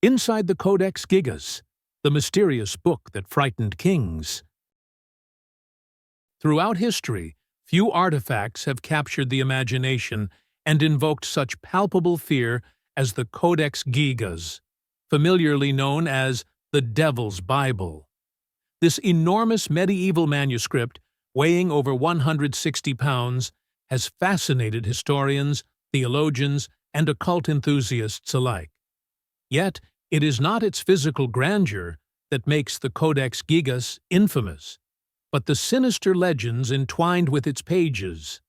Inside the Codex Gigas, the mysterious book that frightened kings. Throughout history, few artifacts have captured the imagination and invoked such palpable fear as the Codex Gigas, familiarly known as the Devil's Bible. This enormous medieval manuscript, weighing over 160 pounds, has fascinated historians, theologians, and occult enthusiasts alike. Yet, it is not its physical grandeur that makes the Codex Gigas infamous, but the sinister legends entwined with its pages.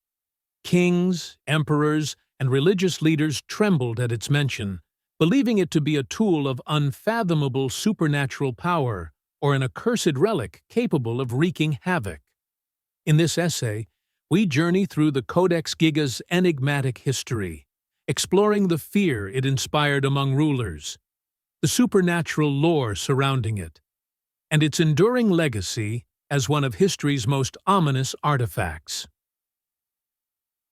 Kings, emperors, and religious leaders trembled at its mention, believing it to be a tool of unfathomable supernatural power or an accursed relic capable of wreaking havoc. In this essay, we journey through the Codex Gigas' enigmatic history, exploring the fear it inspired among rulers, the supernatural lore surrounding it, and its enduring legacy as one of history's most ominous artifacts.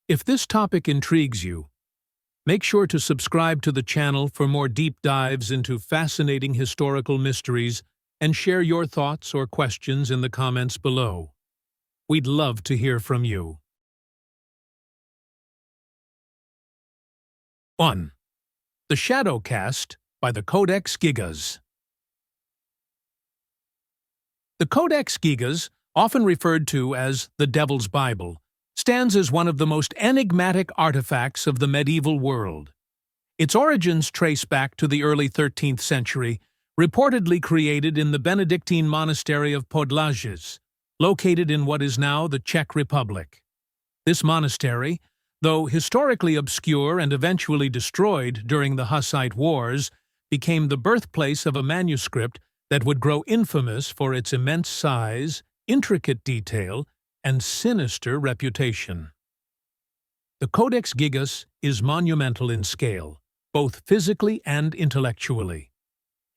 If this topic intrigues you, make sure to subscribe to the channel for more deep dives into fascinating historical mysteries and share your thoughts or questions in the comments below. We'd love to hear from you. 1. The Shadow Cast by the Codex Gigas. The Codex Gigas, often referred to as the Devil's Bible, stands as one of the most enigmatic artifacts of the medieval world. Its origins trace back to the early 13th century, reportedly created in the Benedictine monastery of Podlages, located in what is now the Czech Republic. This monastery, though historically obscure and eventually destroyed during the Hussite Wars, became the birthplace of a manuscript that would grow infamous for its immense size, intricate detail, and sinister reputation. The Codex Gigas is monumental in scale, both physically and intellectually.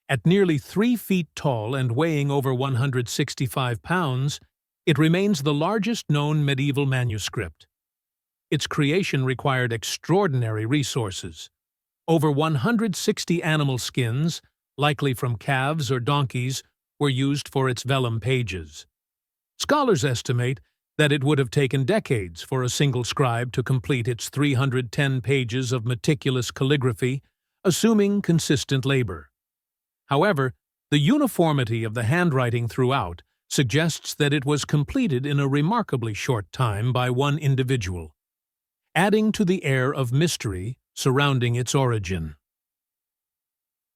At nearly 3 feet tall and weighing over 165 pounds, it remains the largest known medieval manuscript. Its creation required extraordinary resources. Over 160 animal skins, likely from calves or donkeys, were used for its vellum pages. Scholars estimate that it would have taken decades for a single scribe to complete its 310 pages of meticulous calligraphy, assuming consistent labor. However, the uniformity of the handwriting throughout suggests that it was completed in a remarkably short time by one individual, adding to the air of mystery surrounding its origin.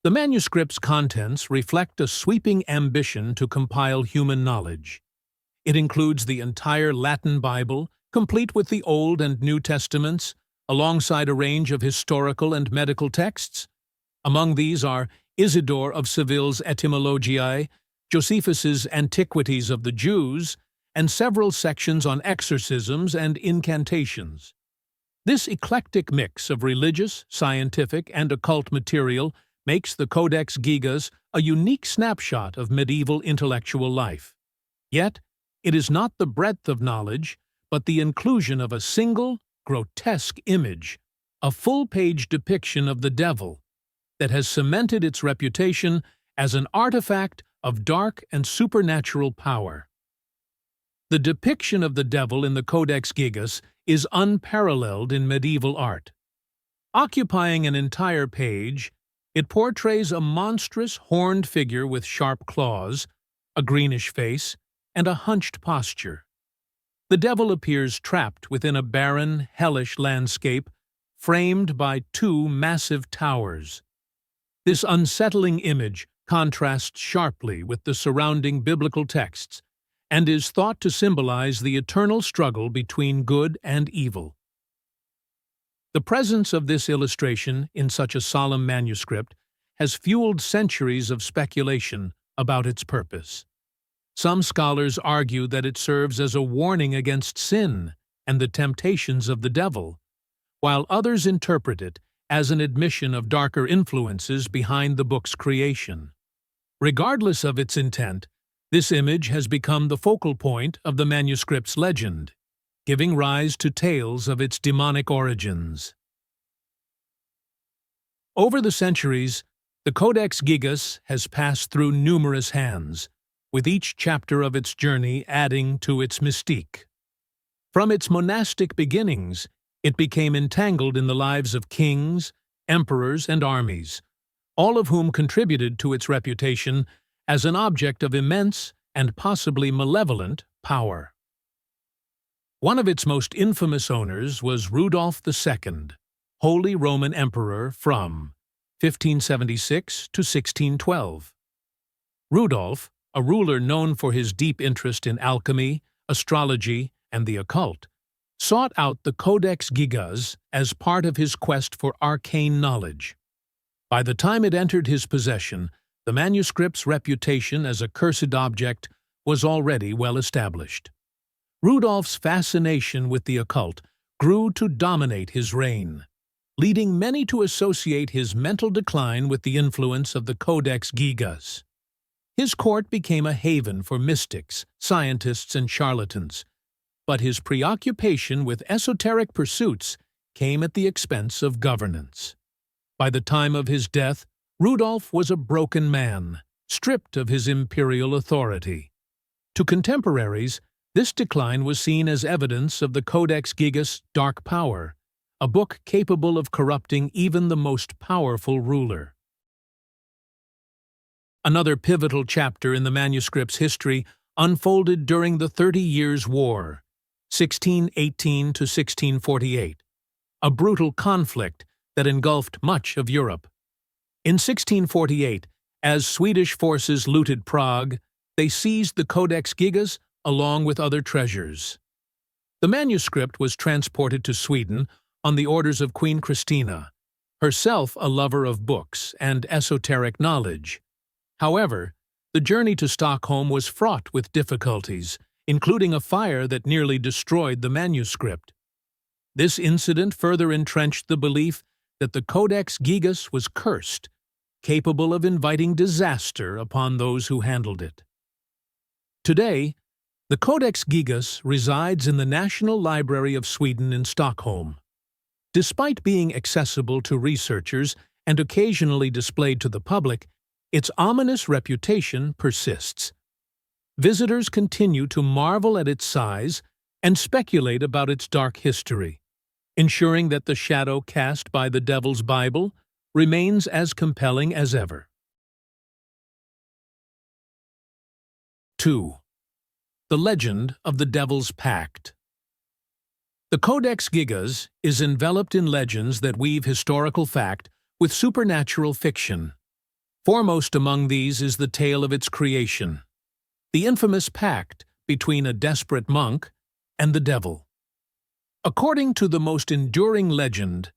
The manuscript's contents reflect a sweeping ambition to compile human knowledge. It includes the entire Latin Bible, complete with the Old and New Testaments, alongside a range of historical and medical texts. Among these are Isidore of Seville's Etymologiae, Josephus's Antiquities of the Jews, and several sections on exorcisms and incantations. This eclectic mix of religious, scientific, and occult material makes the Codex Gigas a unique snapshot of medieval intellectual life. Yet, it is not the breadth of knowledge, but the inclusion of a single, grotesque image, a full-page depiction of the devil, that has cemented its reputation as an artifact of dark and supernatural power. The depiction of the devil in the Codex Gigas is unparalleled in medieval art. Occupying an entire page, it portrays a monstrous horned figure with sharp claws, a greenish face, and a hunched posture. The devil appears trapped within a barren, hellish landscape, framed by 2 massive towers. This unsettling image contrasts sharply with the surrounding biblical texts and is thought to symbolize the eternal struggle between good and evil. The presence of this illustration in such a solemn manuscript has fueled centuries of speculation about its purpose. Some scholars argue that it serves as a warning against sin and the temptations of the devil, while others interpret it as an admission of darker influences behind the book's creation. Regardless of its intent, this image has become the focal point of the manuscript's legend, giving rise to tales of its demonic origins. Over the centuries, The Codex Gigas has passed through numerous hands, with each chapter of its journey adding to its mystique. From its monastic beginnings, it became entangled in the lives of kings, emperors, and armies, all of whom contributed to its reputation as an object of immense and possibly malevolent power. One of its most infamous owners was Rudolf II, Holy Roman Emperor from 1576 to 1612. Rudolf, a ruler known for his deep interest in alchemy, astrology, and the occult, sought out the Codex Gigas as part of his quest for arcane knowledge. By the time it entered his possession, the manuscript's reputation as a cursed object was already well established. Rudolf's fascination with the occult grew to dominate his reign, leading many to associate his mental decline with the influence of the Codex Gigas. His court became a haven for mystics, scientists, and charlatans, but his preoccupation with esoteric pursuits came at the expense of governance. By the time of his death, Rudolf was a broken man, stripped of his imperial authority. To contemporaries, this decline was seen as evidence of the Codex Gigas' dark power, a book capable of corrupting even the most powerful ruler. Another pivotal chapter in the manuscript's history unfolded during the 30 Years' War, 1618 to 1648, a brutal conflict that engulfed much of Europe. In 1648, as Swedish forces looted Prague, they seized the Codex Gigas along with other treasures. The manuscript was transported to Sweden on the orders of Queen Christina, herself a lover of books and esoteric knowledge. However, the journey to Stockholm was fraught with difficulties, including a fire that nearly destroyed the manuscript. This incident further entrenched the belief that the Codex Gigas was cursed, capable of inviting disaster upon those who handled it. Today, the Codex Gigas resides in the National Library of Sweden in Stockholm. Despite being accessible to researchers and occasionally displayed to the public, its ominous reputation persists. Visitors continue to marvel at its size and speculate about its dark history, ensuring that the shadow cast by the Devil's Bible remains as compelling as ever. 2. The Legend of the Devil's Pact. The Codex Gigas is enveloped in legends that weave historical fact with supernatural fiction. Foremost among these is the tale of its creation, the infamous pact between a desperate monk and the devil. According to the most enduring legend,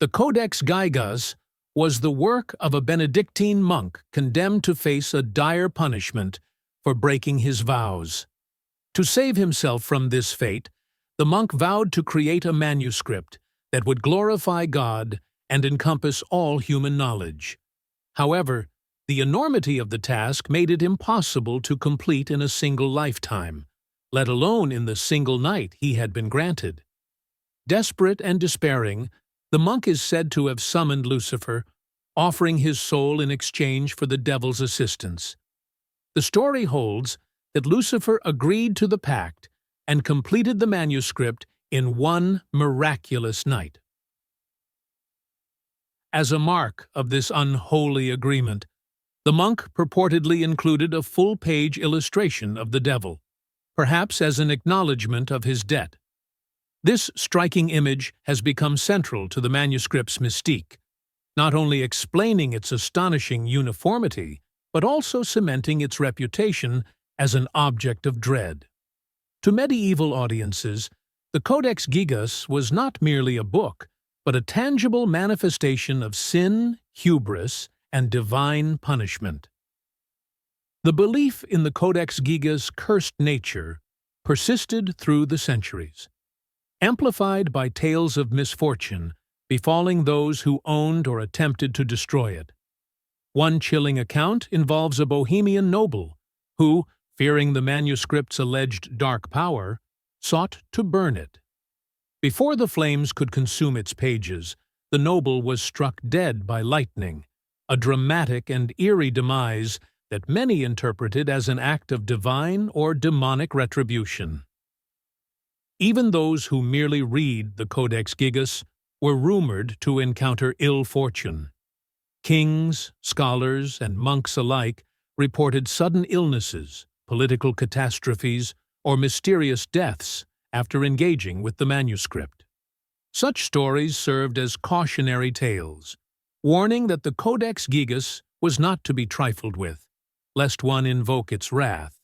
the Codex Gigas was the work of a Benedictine monk condemned to face a dire punishment for breaking his vows. To save himself from this fate, the monk vowed to create a manuscript that would glorify God and encompass all human knowledge. However, the enormity of the task made it impossible to complete in a single lifetime, let alone in the single night he had been granted. Desperate and despairing, the monk is said to have summoned Lucifer, offering his soul in exchange for the devil's assistance. The story holds that Lucifer agreed to the pact and completed the manuscript in one miraculous night. As a mark of this unholy agreement, the monk purportedly included a full-page illustration of the devil, perhaps as an acknowledgement of his debt. This striking image has become central to the manuscript's mystique, not only explaining its astonishing uniformity, but also cementing its reputation as an object of dread. To medieval audiences, the Codex Gigas was not merely a book, but a tangible manifestation of sin, hubris, and divine punishment. The belief in the Codex Gigas' cursed nature persisted through the centuries, amplified by tales of misfortune befalling those who owned or attempted to destroy it. One chilling account involves a Bohemian noble who, fearing the manuscript's alleged dark power, sought to burn it. Before the flames could consume its pages, the noble was struck dead by lightning, a dramatic and eerie demise that many interpreted as an act of divine or demonic retribution. Even those who merely read the Codex Gigas were rumored to encounter ill fortune. Kings, scholars, and monks alike reported sudden illnesses, political catastrophes, or mysterious deaths after engaging with the manuscript. Such stories served as cautionary tales, warning that the Codex Gigas was not to be trifled with, lest one invoke its wrath.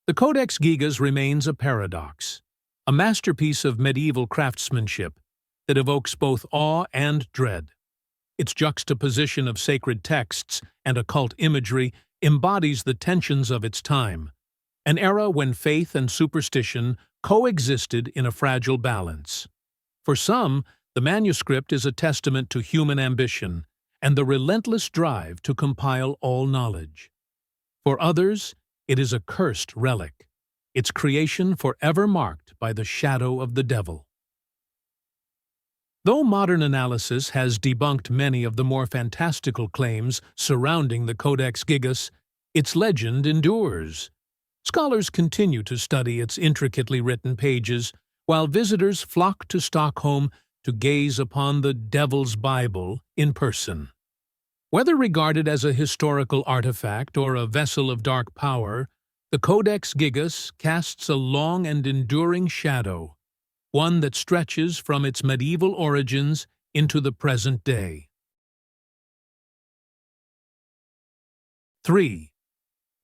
The Codex Gigas remains a paradox, a masterpiece of medieval craftsmanship that evokes both awe and dread. Its juxtaposition of sacred texts and occult imagery embodies the tensions of its time, an era when faith and superstition coexisted in a fragile balance. For some, the manuscript is a testament to human ambition and the relentless drive to compile all knowledge. For others, it is a cursed relic, its creation forever marked by the shadow of the devil. Though modern analysis has debunked many of the more fantastical claims surrounding the Codex Gigas, its legend endures. Scholars continue to study its intricately written pages, while visitors flock to Stockholm to gaze upon the Devil's Bible in person. Whether regarded as a historical artifact or a vessel of dark power, the Codex Gigas casts a long and enduring shadow, one that stretches from its medieval origins into the present day. 3.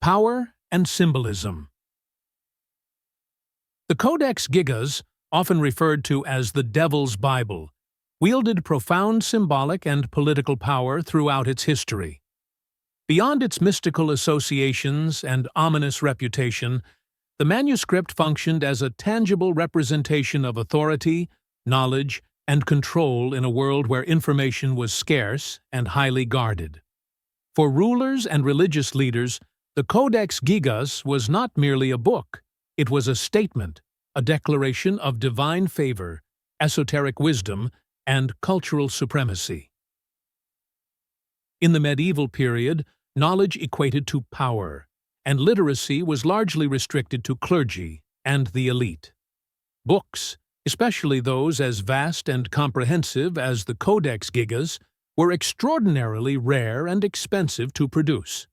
Power and symbolism. The Codex Gigas, often referred to as the Devil's Bible, wielded profound symbolic and political power throughout its history. Beyond its mystical associations and ominous reputation, the manuscript functioned as a tangible representation of authority, knowledge, and control in a world where information was scarce and highly guarded. For rulers and religious leaders, the Codex Gigas was not merely a book, it was a statement, a declaration of divine favor, esoteric wisdom, and cultural supremacy. In the medieval period, knowledge equated to power, and literacy was largely restricted to clergy and the elite. Books, especially those as vast and comprehensive as the Codex Gigas, were extraordinarily rare and expensive to produce.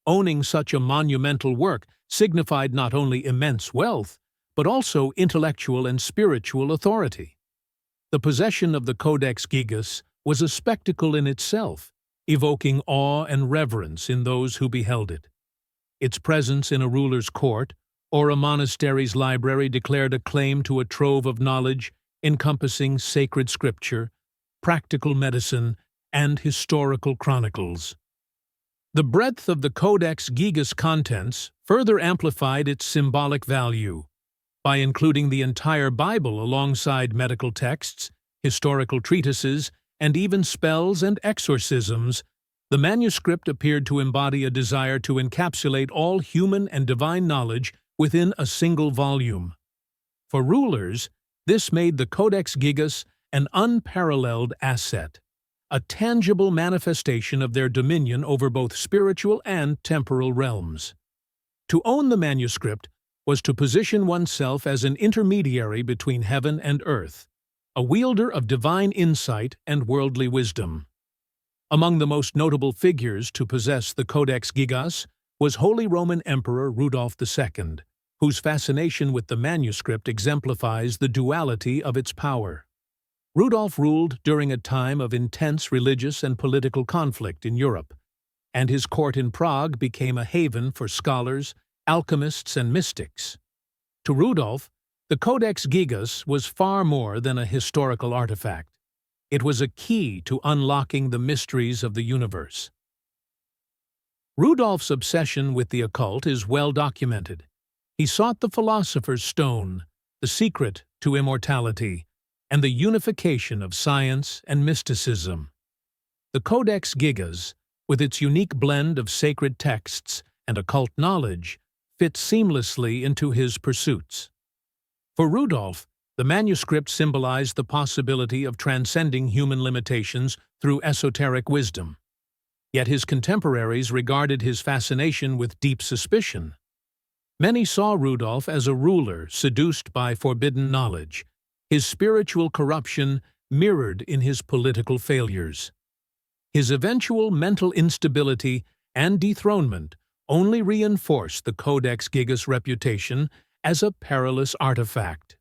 Owning such a monumental work signified not only immense wealth, but also intellectual and spiritual authority. The possession of the Codex Gigas was a spectacle in itself, evoking awe and reverence in those who beheld it. Its presence in a ruler's court or a monastery's library declared a claim to a trove of knowledge encompassing sacred scripture, practical medicine, and historical chronicles. The breadth of the Codex Gigas contents further amplified its symbolic value. By including the entire Bible alongside medical texts, historical treatises, and even spells and exorcisms, the manuscript appeared to embody a desire to encapsulate all human and divine knowledge within a single volume. For rulers, this made the Codex Gigas an unparalleled asset, a tangible manifestation of their dominion over both spiritual and temporal realms. To own the manuscript was to position oneself as an intermediary between heaven and earth, a wielder of divine insight and worldly wisdom. Among the most notable figures to possess the Codex Gigas was Holy Roman Emperor Rudolf II, whose fascination with the manuscript exemplifies the duality of its power. Rudolf ruled during a time of intense religious and political conflict in Europe, and his court in Prague became a haven for scholars, alchemists, and mystics. To Rudolf, the Codex Gigas was far more than a historical artifact. It was a key to unlocking the mysteries of the universe. Rudolf's obsession with the occult is well documented. He sought the philosopher's stone, the secret to immortality, and the unification of science and mysticism. The Codex Gigas, with its unique blend of sacred texts and occult knowledge, fit seamlessly into his pursuits. For Rudolf, the manuscript symbolized the possibility of transcending human limitations through esoteric wisdom. Yet his contemporaries regarded his fascination with deep suspicion. Many saw Rudolf as a ruler seduced by forbidden knowledge, his spiritual corruption mirrored in his political failures. His eventual mental instability and dethronement only reinforced the Codex Gigas' reputation as a perilous artifact,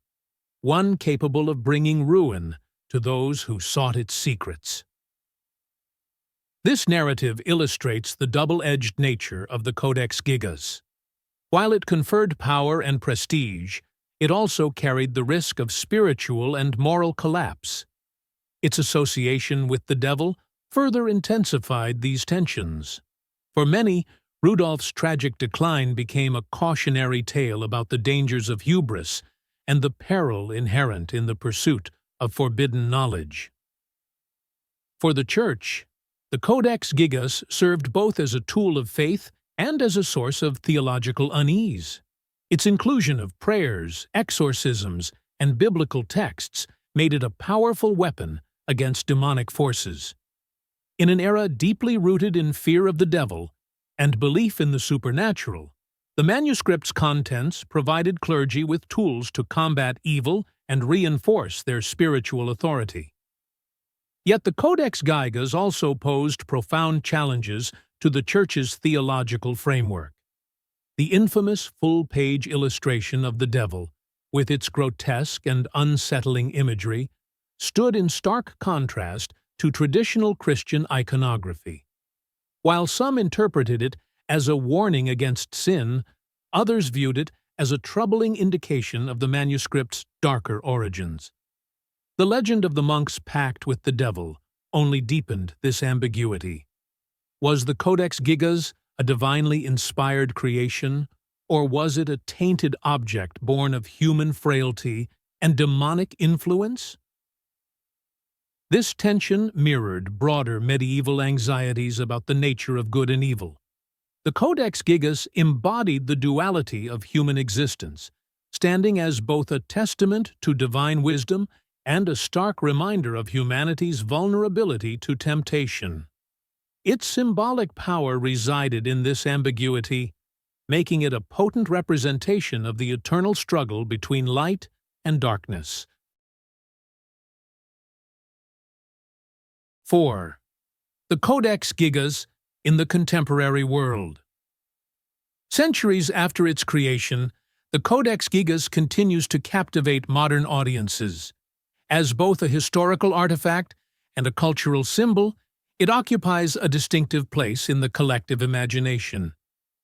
one capable of bringing ruin to those who sought its secrets. This narrative illustrates the double-edged nature of the Codex Gigas. While it conferred power and prestige, it also carried the risk of spiritual and moral collapse. Its association with the devil further intensified these tensions. For many, Rudolf's tragic decline became a cautionary tale about the dangers of hubris and the peril inherent in the pursuit of forbidden knowledge. For the Church, the Codex Gigas served both as a tool of faith and as a source of theological unease. Its inclusion of prayers, exorcisms, and biblical texts made it a powerful weapon against demonic forces. In an era deeply rooted in fear of the devil and belief in the supernatural, the manuscript's contents provided clergy with tools to combat evil and reinforce their spiritual authority. Yet the Codex Gigas also posed profound challenges to the Church's theological framework. The infamous full-page illustration of the devil, with its grotesque and unsettling imagery, stood in stark contrast to traditional Christian iconography. While some interpreted it as a warning against sin, others viewed it as a troubling indication of the manuscript's darker origins. The legend of the monk's pact with the devil only deepened this ambiguity. Was the Codex Gigas a divinely inspired creation, or was it a tainted object born of human frailty and demonic influence? This tension mirrored broader medieval anxieties about the nature of good and evil. The Codex Gigas embodied the duality of human existence, standing as both a testament to divine wisdom and a stark reminder of humanity's vulnerability to temptation. Its symbolic power resided in this ambiguity, making it a potent representation of the eternal struggle between light and darkness. 4. The Codex Gigas in the contemporary world. Centuries after its creation, the Codex Gigas continues to captivate modern audiences. As both a historical artifact and a cultural symbol, it occupies a distinctive place in the collective imagination.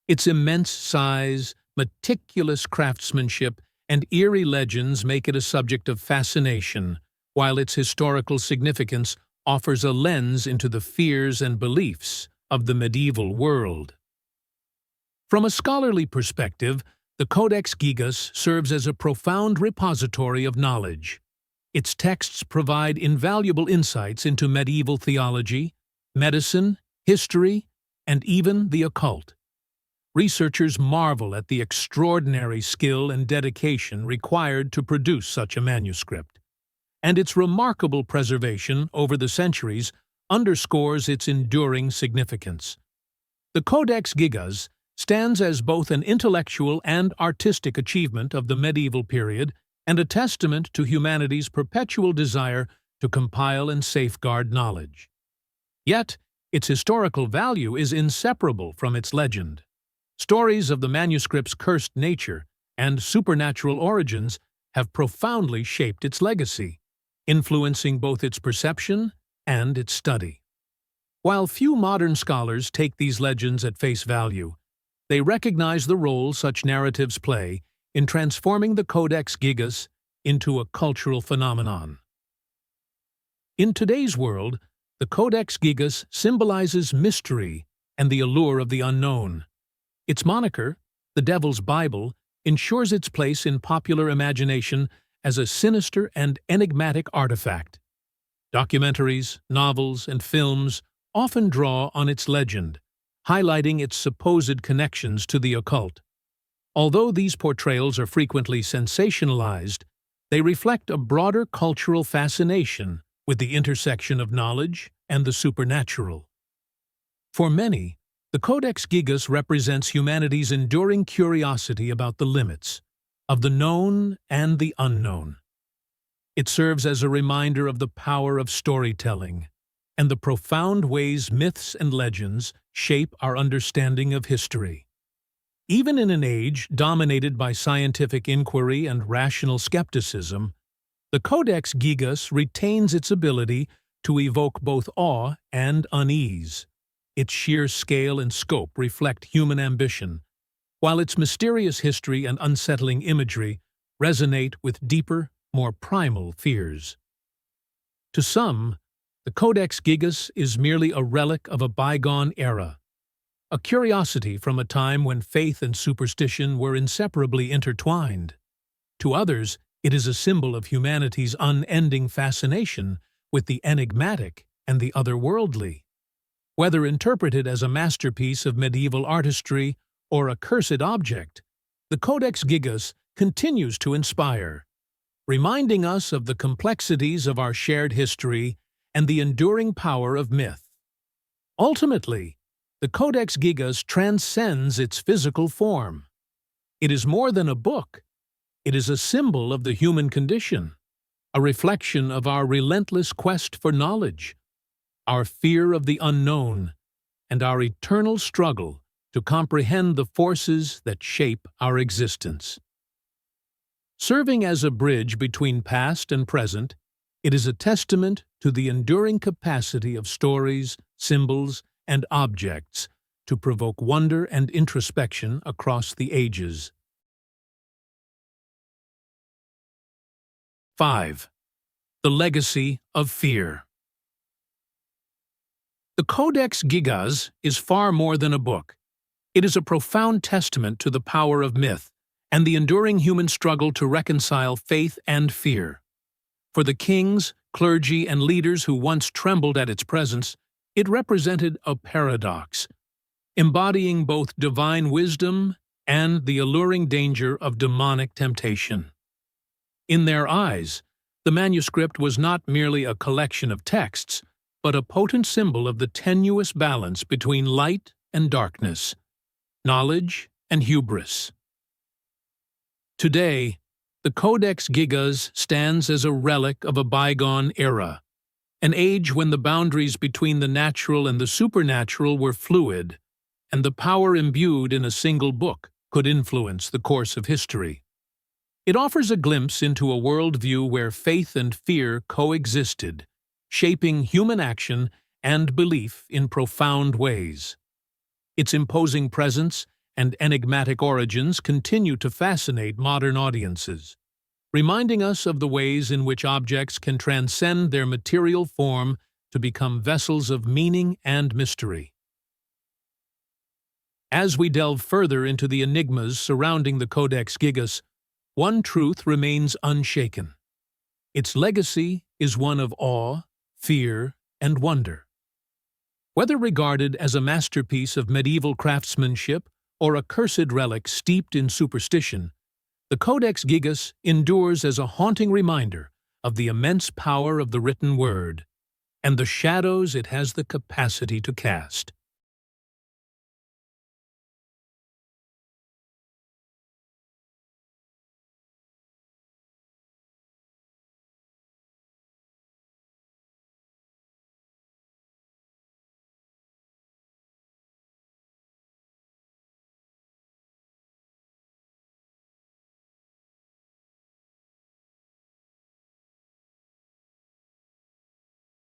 Its immense size, meticulous craftsmanship, and eerie legends make it a subject of fascination, while its historical significance offers a lens into the fears and beliefs of the medieval world. From a scholarly perspective, the Codex Gigas serves as a profound repository of knowledge. Its texts provide invaluable insights into medieval theology, medicine, history, and even the occult. Researchers marvel at the extraordinary skill and dedication required to produce such a manuscript, and its remarkable preservation over the centuries underscores its enduring significance. The Codex Gigas stands as both an intellectual and artistic achievement of the medieval period and a testament to humanity's perpetual desire to compile and safeguard knowledge. Yet, its historical value is inseparable from its legend. Stories of the manuscript's cursed nature and supernatural origins have profoundly shaped its legacy, influencing both its perception and its study. While few modern scholars take these legends at face value, they recognize the role such narratives play in transforming the Codex Gigas into a cultural phenomenon. In today's world, the Codex Gigas symbolizes mystery and the allure of the unknown. Its moniker, the Devil's Bible, ensures its place in popular imagination as a sinister and enigmatic artifact. Documentaries, novels, and films often draw on its legend, highlighting its supposed connections to the occult. Although these portrayals are frequently sensationalized, they reflect a broader cultural fascination with the intersection of knowledge and the supernatural. For many, the Codex Gigas represents humanity's enduring curiosity about the limits of the known and the unknown. It serves as a reminder of the power of storytelling and the profound ways myths and legends shape our understanding of history. Even in an age dominated by scientific inquiry and rational skepticism, the Codex Gigas retains its ability to evoke both awe and unease. Its sheer scale and scope reflect human ambition, while its mysterious history and unsettling imagery resonate with deeper, more primal fears. To some, the Codex Gigas is merely a relic of a bygone era, a curiosity from a time when faith and superstition were inseparably intertwined. To others, it is a symbol of humanity's unending fascination with the enigmatic and the otherworldly. Whether interpreted as a masterpiece of medieval artistry or a cursed object, the Codex Gigas continues to inspire, reminding us of the complexities of our shared history and the enduring power of myth. Ultimately, the Codex Gigas transcends its physical form. It is more than a book. It is a symbol of the human condition, a reflection of our relentless quest for knowledge, our fear of the unknown, and our eternal struggle to comprehend the forces that shape our existence. Serving as a bridge between past and present, it is a testament to the enduring capacity of stories, symbols, and objects to provoke wonder and introspection across the ages. 5. The legacy of fear. The Codex Gigas is far more than a book. It is a profound testament to the power of myth and the enduring human struggle to reconcile faith and fear. For the kings, clergy, and leaders who once trembled at its presence, it represented a paradox, embodying both divine wisdom and the alluring danger of demonic temptation. In their eyes, the manuscript was not merely a collection of texts, but a potent symbol of the tenuous balance between light and darkness, knowledge and hubris. Today, the Codex Gigas stands as a relic of a bygone era, an age when the boundaries between the natural and the supernatural were fluid, and the power imbued in a single book could influence the course of history. It offers a glimpse into a worldview where faith and fear coexisted, shaping human action and belief in profound ways. Its imposing presence and enigmatic origins continue to fascinate modern audiences, reminding us of the ways in which objects can transcend their material form to become vessels of meaning and mystery. As we delve further into the enigmas surrounding the Codex Gigas, one truth remains unshaken. Its legacy is one of awe, fear, and wonder. Whether regarded as a masterpiece of medieval craftsmanship or a cursed relic steeped in superstition, the Codex Gigas endures as a haunting reminder of the immense power of the written word and the shadows it has the capacity to cast.